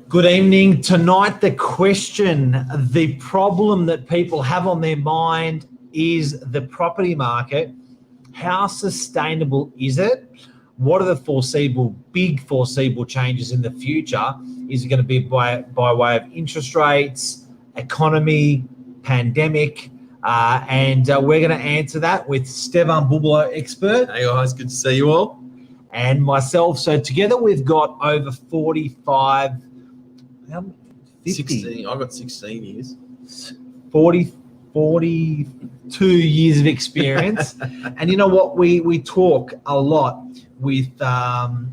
Good evening. Tonight, the problem that people have on their mind is the property market. How sustainable is it? What are the big foreseeable changes in the future? Is it going to be by way of interest rates, economy, pandemic? And we're going to answer that with Stefan Bublo, expert. Hey guys, good to see you all. And myself. So together we've got over 45, 16. I've got 16 years. 42 years of experience. And you know what? We talk a lot with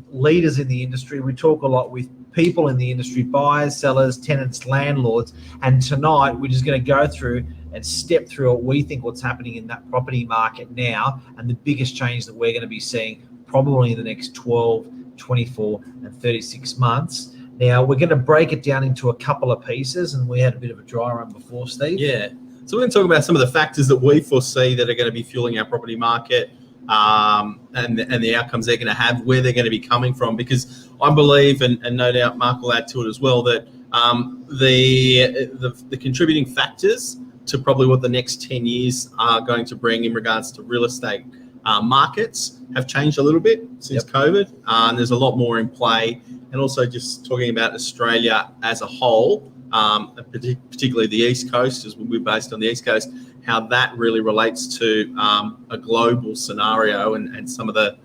leaders in the industry. We talk a lot with people in the industry, buyers, sellers, tenants, landlords. And tonight we're just going to go through and step through what we think what's happening in that property market now and the biggest change that we're going to be seeing probably in the next 12, 24 and 36 months. Now, we're going to break it down into a couple of pieces, and we had a bit of a dry run before, Steve. Yeah. So we're going to talk about some of the factors that we foresee that are going to be fueling our property market and the outcomes they're going to have, where they're going to be coming from, because I believe, and no doubt Mark will add to it as well, that the contributing factors to probably what the next 10 years are going to bring in regards to real estate markets have changed a little bit since COVID, and there's a lot more in play. And also just talking about Australia as a whole, particularly the East Coast, as we're based on the East Coast, how that really relates to a global scenario and some of the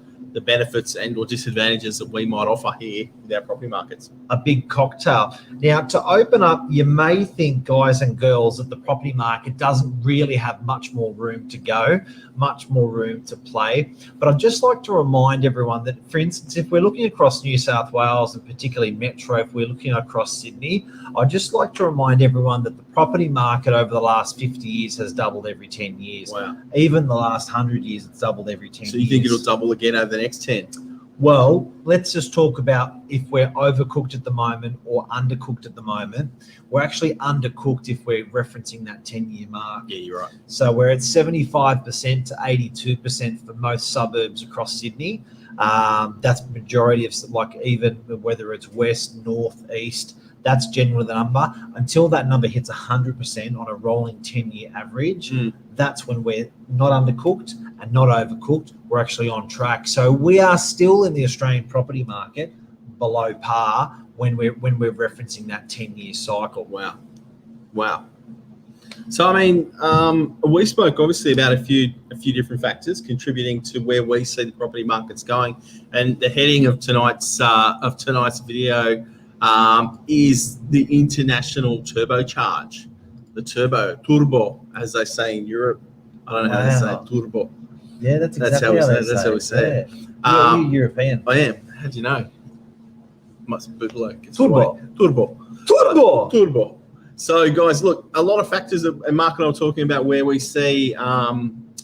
benefits and or disadvantages that we might offer here with our property markets. A big cocktail. Now, to open up, you may think, guys and girls, that the property market doesn't really have much more room to go, much more room to play. But I'd just like to remind everyone that, for instance, if we're looking across New South Wales and particularly Metro, if we're looking across Sydney, I'd just like to remind everyone that the property market over the last 50 years has doubled every 10 years. Wow. Even the last 100 years, it's doubled every 10 years. So you think it'll double again over the next 10? Well, let's just talk about if we're overcooked at the moment or undercooked at the moment. We're actually undercooked if we're referencing that 10-year mark. Yeah, you're right. So we're at 75% to 82% for most suburbs across Sydney. That's majority of, like, even whether it's west, north, east, that's generally the number. Until that number hits 100% on a rolling 10-year average, that's when we're not undercooked and not overcooked. We're actually on track. So we are still in the Australian property market below par when we're referencing that 10-year cycle. Wow. So I mean, we spoke obviously about a few different factors contributing to where we see the property market's going, and the heading of tonight's video is the international turbocharge, the turbo, as they say in Europe. I don't know how to say turbo. Yeah, that's exactly that's how we say it. You're European. I am. How do you know? Must be like Turbo. So, guys, look, a lot of factors, and Mark and I were talking about where we see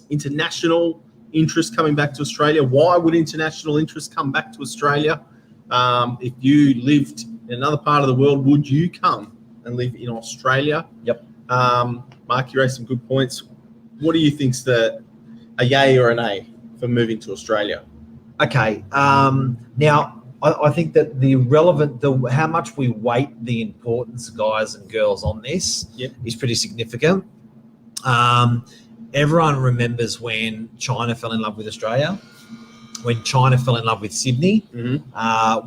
international interest coming back to Australia. Why would international interest come back to Australia? If you lived in another part of the world, would you come and live in Australia? Yep. Mark, you raised some good points. What do you think's a yay or an A for moving to Australia? Okay. Now, I think that how much we weight the importance, guys and girls, on this is pretty significant. Everyone remembers when China fell in love with Australia, when China fell in love with Sydney,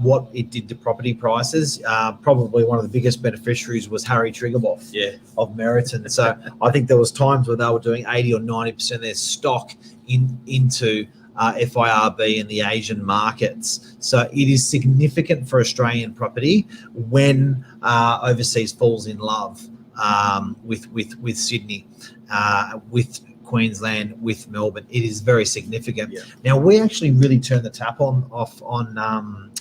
what it did to property prices. Probably one of the biggest beneficiaries was Harry Triguboff of Meriton. So I think there was times where they were doing 80 or 90% of their stock into FIRB in the Asian markets. So it is significant for Australian property when overseas falls in love with Sydney, with Queensland, with Melbourne. It is very significant. Now, we actually really turned the tap off on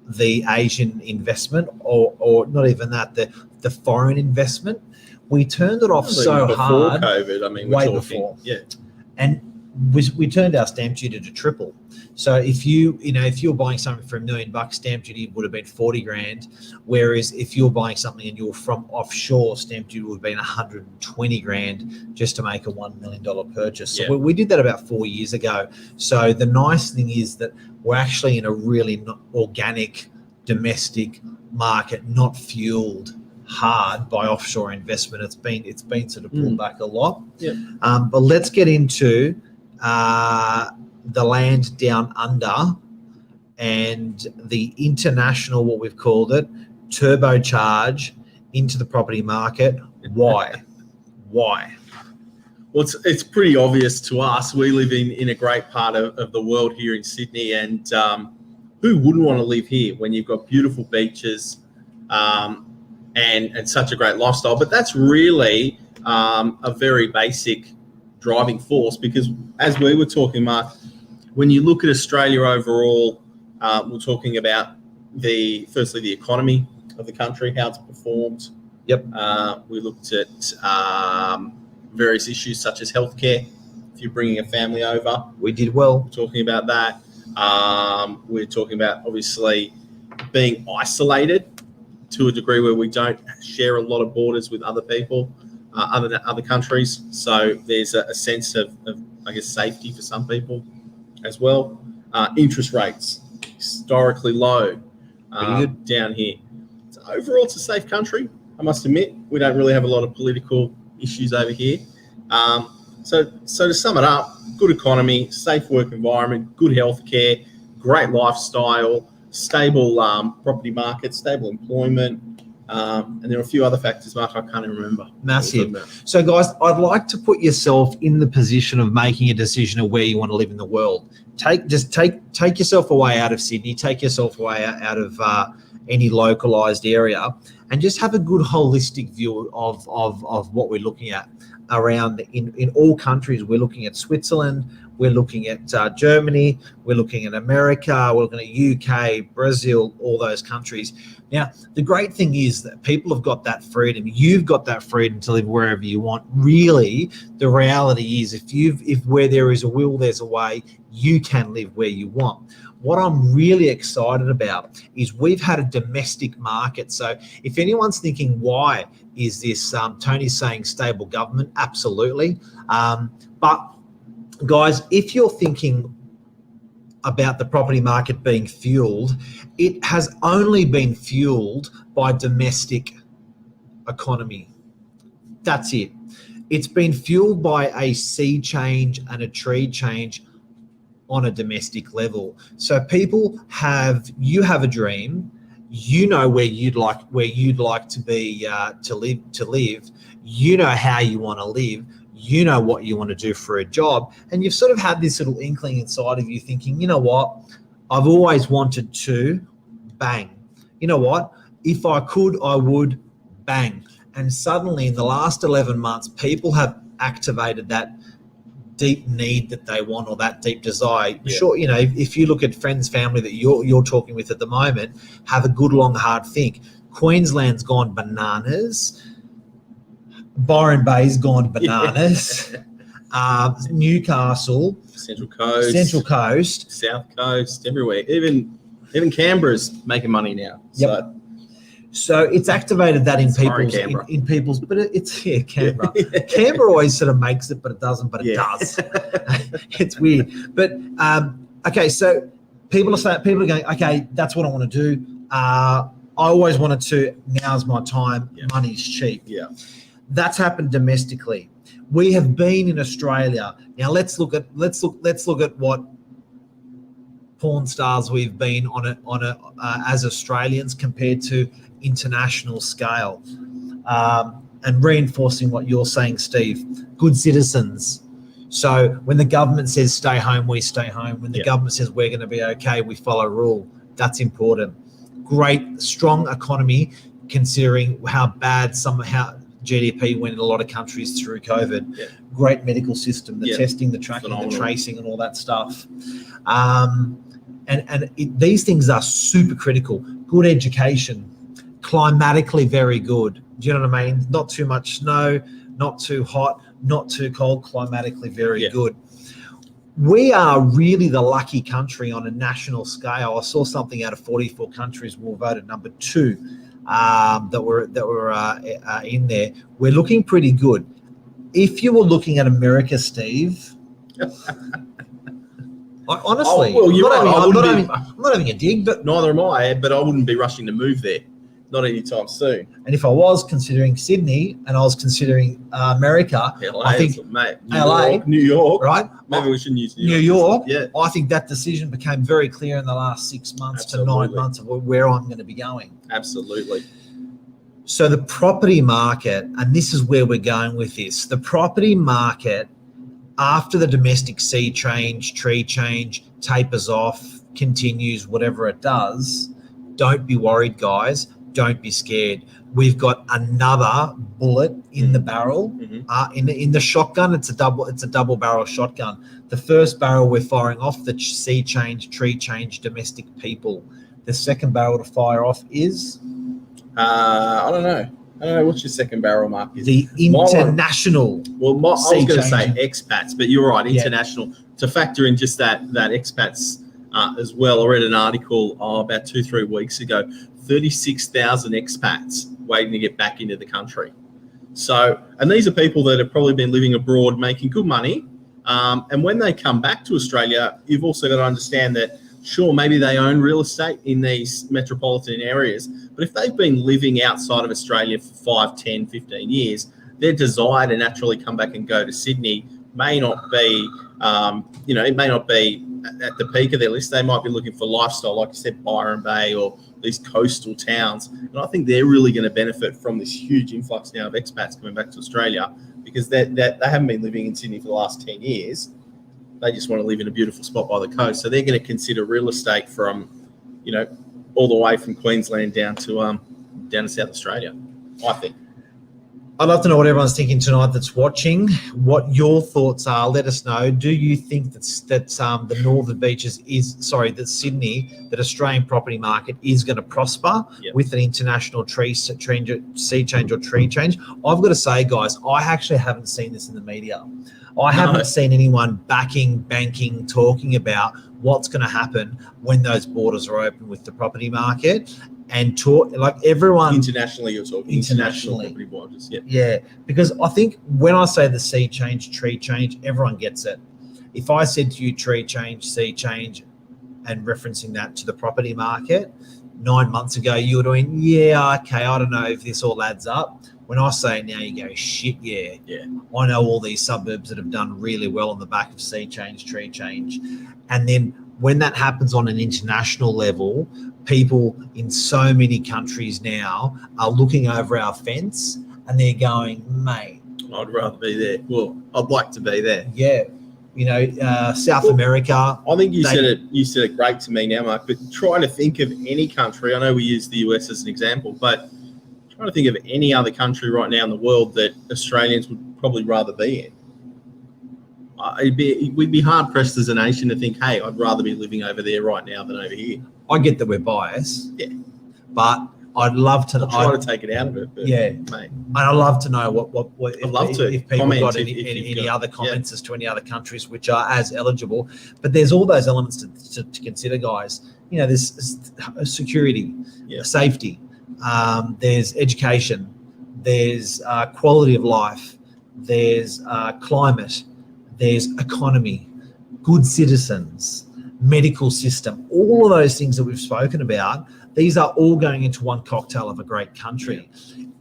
the Asian investment, or not even that, the foreign investment. We turned it off hard before COVID. I mean, way before. And we turned our stamp duty to triple. So if you're buying something for $1 million, stamp duty would have been 40 grand. Whereas if you're buying something and you're from offshore, stamp duty would have been 120 grand just to make a $1 million purchase. So we did that about 4 years ago. So the nice thing is that we're actually in a really organic domestic market, not fueled hard by offshore investment. It's been sort of pulled back a lot. Yeah. But let's get into the land down under and the international, what we've called it, turbocharge into the property market. Why? Why? Well, it's pretty obvious to us. We live in a great part of the world here in Sydney, and who wouldn't want to live here when you've got beautiful beaches and such a great lifestyle? But that's really a very basic driving force, because as we were talking, Mark, when you look at Australia overall, we're talking about firstly the economy of the country, how it's performed. Yep. We looked at various issues such as healthcare. If you're bringing a family over, We did well. we're talking about that. We're talking about obviously being isolated to a degree where we don't share a lot of borders with other people, other countries. So there's a sense of, I guess, safety for some people as well. Interest rates historically low Pretty good. down here. So overall, it's a safe country. I must admit, we don't really have a lot of political issues over here. So to sum it up, good economy, safe work environment, good healthcare, great lifestyle, stable property market, stable employment, and there are a few other factors, Mark, I can't even remember. Massive. So, guys, I'd like to put yourself in the position of making a decision of where you want to live in the world. Take yourself away out of Sydney. Take yourself away out of any localized area, and just have a good holistic view of what we're looking at around in all countries. We're looking at Switzerland. We're looking at Germany. We're looking at America. We're looking at UK, Brazil, all those countries. Now, the great thing is that people have got that freedom. You've got that freedom to live wherever you want. Really, the reality is if where there is a will, there's a way. You can live where you want. What I'm really excited about is we've had a domestic market. So if anyone's thinking, why is this Tony's saying stable government? Absolutely. But guys, if you're thinking about the property market being fueled, it has only been fueled by domestic economy. That's it. It's been fueled by a sea change and a tree change on a domestic level. So you have a dream, you know where you'd like to be to live, you know how you want to live, you know what you want to do for a job, and you've sort of had this little inkling inside of you thinking, you know what, I've always wanted to bang. You know what, if I could, I would bang. And suddenly in the last 11 months, people have activated that deep need that they want, or that deep desire. Yeah. Sure, you know, if you look at friends, family that you're talking with at the moment, have a good long hard think. Queensland's gone bananas. Byron Bay's gone bananas. Newcastle, Central Coast, South Coast, everywhere. Even Canberra's making money now. Yep. So it's activated that in Sorry, people's, but it's Canberra. Canberra always sort of makes it, but it doesn't. But it does. It's weird. But okay, so people are going, okay, that's what I want to do. I always wanted to. Now's my time. Yeah. Money's cheap. Yeah. That's happened domestically. We have been in Australia. Now let's look at what porn stars we've been on a as Australians compared to international scale, and reinforcing what you're saying, Steve. Good citizens. So when the government says stay home, we stay home. When the government says we're going to be okay, we follow rule. That's important. Great, strong economy, considering how bad how GDP went in a lot of countries through COVID. Yeah. Great medical system, the testing, the tracking, Phenomenal. the tracing, and all that stuff. These things are super critical. Good education, climatically very good. Do you know what I mean? Not too much snow, not too hot, not too cold, climatically very good. We are really the lucky country on a national scale. I saw something out of 44 countries we were voted number 2 that were in there. We're looking pretty good. If you were looking at America, Steve, Honestly, Oh, well, you're right. I'm not wouldn't having a dig, but neither am I, but I wouldn't be rushing to move there. Not anytime soon. and if I was considering Sydney and I was considering America, LA, I think mate. LA, New York. right? Maybe we shouldn't use New York. Yeah, I think that decision became very clear in the last 6 months to 9 Absolutely. months of where I'm going to be going. absolutely. So the property market, and this is where we're going with this, the property market after the domestic sea change, tree change, tapers off, continues, whatever it does, don't be worried, guys. Don't be scared. We've got another bullet in the barrel. Mhm. In the shotgun, it's a double barrel shotgun. The first barrel we're firing off the sea change, tree change, domestic people. The second barrel to fire off is I don't know. What's your second barrel, Mark? the international. Well, I was sea going to say changing. expats, but you're right, Yeah. international. To factor in just that expats as well. I read an article about 2-3 weeks ago. 36,000 expats waiting to get back into the country. So, and these are people that have probably been living abroad, making good money. And when they come back to Australia, you've also got to understand that, sure, maybe they own real estate in these metropolitan areas, but if they've been living outside of Australia for 5, 10, 15 years, their desire to naturally come back and go to Sydney may not be, it may not be at the peak of their list. They might be looking for lifestyle, like you said, Byron Bay or these coastal towns. And I think they're really going to benefit from this huge influx now of expats coming back to Australia, because they haven't been living in Sydney for the last 10 years. They just want to live in a beautiful spot by the coast. So they're going to consider real estate from, all the way from Queensland down to South Australia, I think. I'd love to know what everyone's thinking tonight that's watching, what your thoughts are. Let us know. Do you think that the Northern Beaches that Sydney, that Australian property market is going to prosper with an international sea change or tree change? I've got to say, guys, I actually haven't seen this in the media. I haven't seen anyone banking, talking about what's going to happen when those borders are open with the property market. And talk like everyone internationally, you're talking internationally. Property borders, Yeah, because I think when I say the sea change, tree change, everyone gets it. If I said to you tree change, sea change, and referencing that to the property market 9 months ago, you were doing, okay, I don't know if this all adds up. When I say it now, you go, shit, yeah. I know all these suburbs that have done really well on the back of sea change, tree change. And then when that happens on an international level, people in so many countries now are looking over our fence and they're going, mate, I'd rather be there. Well, I'd like to be there. Yeah. South America. I think you said it great to me now, Mark, but trying to think of any country, I know we use the US as an example, but trying to think of any other country right now in the world that Australians would probably rather be in. We'd be hard pressed as a nation to think, hey, I'd rather be living over there right now than over here. I get that we're biased, but I'd love to. Try to take it out of it, but, mate. I'd love to know if people got any other comments as to any other countries which are as eligible. But there's all those elements to consider, guys. There's security, safety, there's education, there's quality of life, there's climate, there's economy, good citizens, medical system, all of those things that we've spoken about, these are all going into one cocktail of a great country.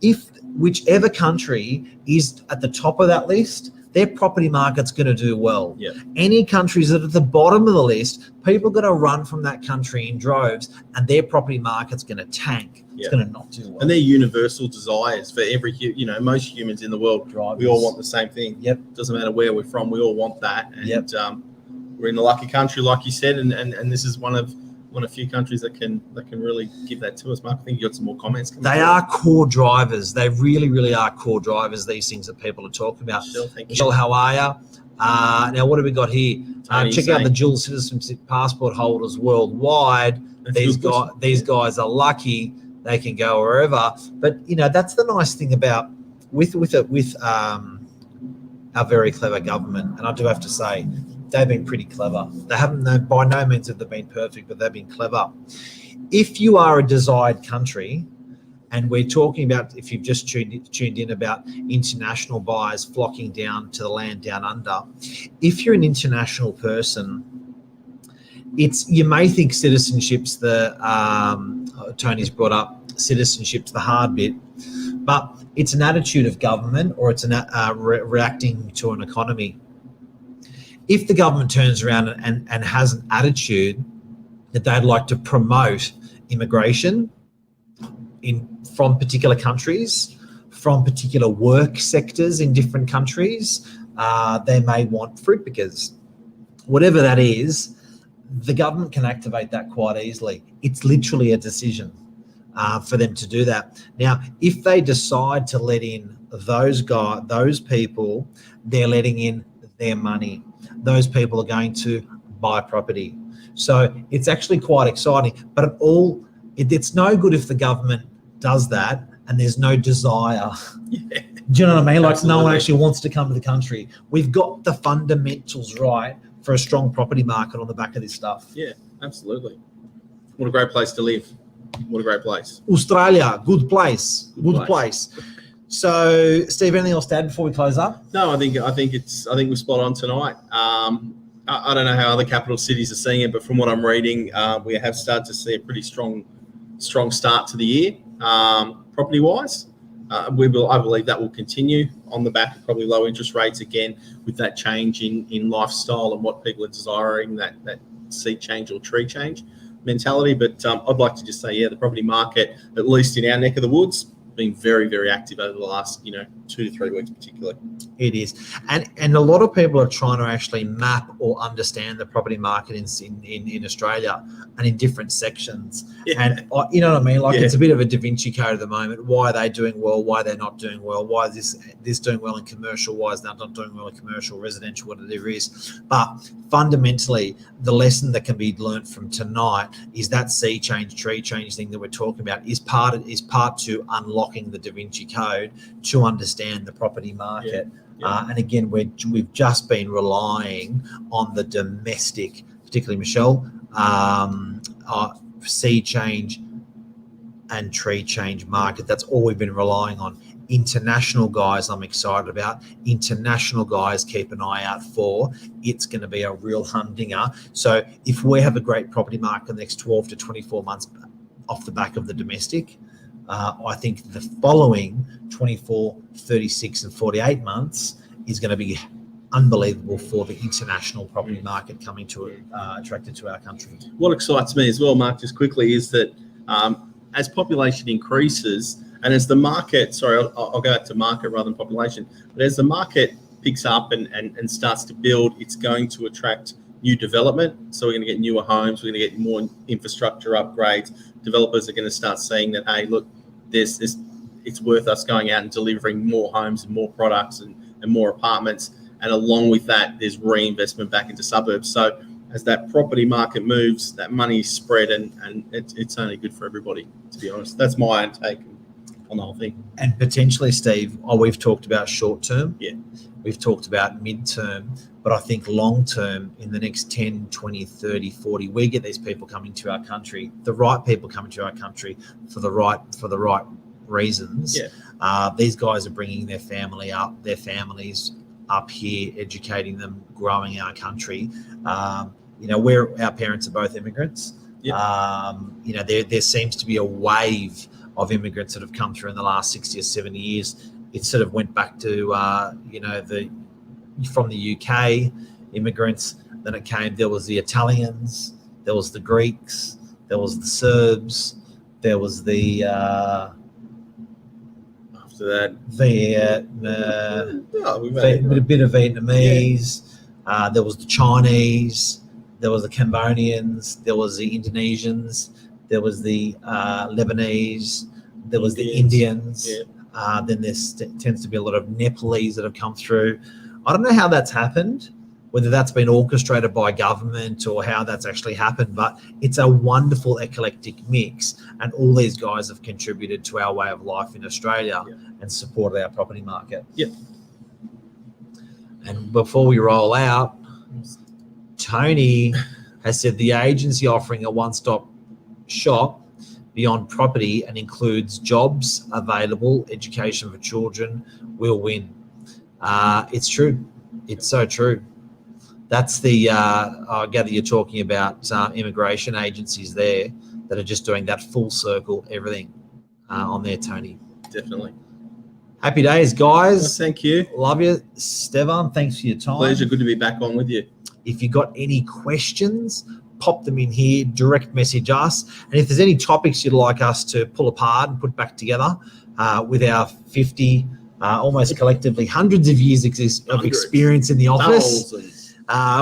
If whichever country is at the top of that list, their property market's going to do well. Any countries that are at the bottom of the list, people are going to run from that country in droves and their property market's going to tank. It's going to not do well. And they're universal desires for every, most humans in the world. We all want the same thing. Doesn't matter where we're from, we all want that. And we're in a lucky country, like you said, and this is one of few countries that can really give that to us. Mark, I think you got some more comments. They are core drivers. They really, really are core drivers, these things that people are talking about. Michelle, how are you? Now, what have we got here? Check out the dual citizenship passport holders worldwide. These guys are lucky. They can go wherever. But, that's the nice thing about with our very clever government. And I do have to say, they've been pretty clever. They haven't, by no means have they been perfect, but they've been clever. If you are a desired country, and we're talking about, if you've just tuned in about international buyers flocking down to the land down under, if you're an international person you may think citizenship's Tony's brought up citizenship's the hard bit, but it's an attitude of government, or it's reacting to an economy. If the government turns around and has an attitude that they'd like to promote immigration from particular countries, from particular work sectors in different countries, they may want fruit pickers. Whatever that is, the government can activate that quite easily. It's literally a decision for them to do that. Now, if they decide to let in those people, they're letting in their money. Those people are going to buy property. So it's actually quite exciting, but it's no good if the government does that and there's no desire. Yeah. Do you know what I mean? Like, Absolutely. no one actually wants to come to the country. We've got the fundamentals right for a strong property market on the back of this stuff. Yeah, absolutely. What a great place to live. What a great place. Australia, good place. Good place. place. So, Steve, anything else to add before we close up? No, I think we're spot on tonight. I don't know how other capital cities are seeing it, but from what I'm reading, we have started to see a pretty strong start to the year, property wise. I believe that will continue on the back of probably low interest rates again, with that change in lifestyle and what people are desiring, that sea change or tree change mentality. But I'd like to just say, yeah, the property market, at least in our neck of the woods, been very, very active over the last 2 to 3 weeks particularly. It is, and a lot of people are trying to actually map or understand the property market in Australia and in different sections. Yeah. And you know what I mean? Like, Yeah. it's a bit of a Da Vinci Code at the moment. Why are they doing well? Why they're not doing well? Why is this doing well in commercial? Why is that not doing well in commercial, residential, whatever it is? But fundamentally, the lesson that can be learnt from tonight is that sea change, tree change thing that we're talking about is part to unlocking the Da Vinci Code to understand the property market. Yeah. And again, we've just been relying on the domestic, particularly Michelle, sea change and tree change market. That's all we've been relying on. International guys, I'm excited about. International guys, keep an eye out for. It's going to be a real humdinger. So if we have a great property market in the next 12 to 24 months off the back of the domestic, I think the following 24, 36 and 48 months is going to be unbelievable for the international property market coming to attracted to our country. What excites me as well, Mark, just quickly, is that as population increases and as the market, I'll go back to market rather than population, but as the market picks up and starts to build, it's going to attract new development. So we're going to get newer homes, we're going to get more infrastructure upgrades. Developers are going to start seeing that, hey, look, it's worth us going out and delivering more homes and more products and more apartments. And along with that, there's reinvestment back into suburbs. So as that property market moves, that money is spread, and it's only good for everybody, to be honest. That's my own take on the whole thing. And potentially, Steve, we've talked about short term. Yeah. We've talked about mid-term, but I think long-term, in the next 10, 20, 30, 40, we get these people coming to our country, the right people coming to our country for the right reasons. Yeah. These guys are bringing their families up here, educating them, growing our country. Our parents are both immigrants. Yeah. There seems to be a wave of immigrants that have come through in the last 60 or 70 years. It sort of went back to, from the UK immigrants. Then there was the Italians, there was the Greeks, there was the Serbs, there was the After that, a bit of Vietnamese. There was the Chinese, there was the Cambodians, there was the Indonesians, there was the Lebanese, there was the Indians. Yeah. Then there tends to be a lot of Nepalese that have come through. I don't know how that's happened, whether that's been orchestrated by government or how that's actually happened, but it's a wonderful eclectic mix, and all these guys have contributed to our way of life in Australia and supported our property market. Yep. And before we roll out, Tony has said the agency offering a one-stop shop beyond property and includes jobs available, education for children will win. It's true. It's so true. That's the, I gather you're talking about immigration agencies there that are just doing that full circle, everything on there, Tony. Definitely. Happy days, Well, guys. thank you. Love you. Stevan, thanks for your time. Pleasure. Good to be back on with you. If you got any questions, pop them in here, direct message us. And if there's any topics you'd like us to pull apart and put back together with our 50, almost collectively hundreds of years of experience in the office,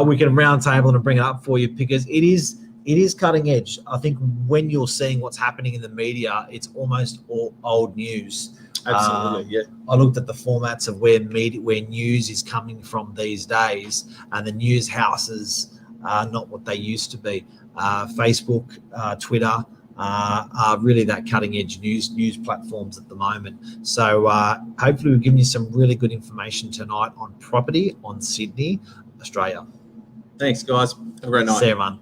we can round table and bring it up for you, because it is cutting edge. I think when you're seeing what's happening in the media, it's almost all old news. Absolutely, yeah. I looked at the formats of where news is coming from these days, and the news houses are not what they used to be. Facebook, Twitter are really that cutting edge news platforms at the moment. So hopefully we've given you some really good information tonight on property on Sydney, Australia. Thanks, guys. Have a great night. See you, man.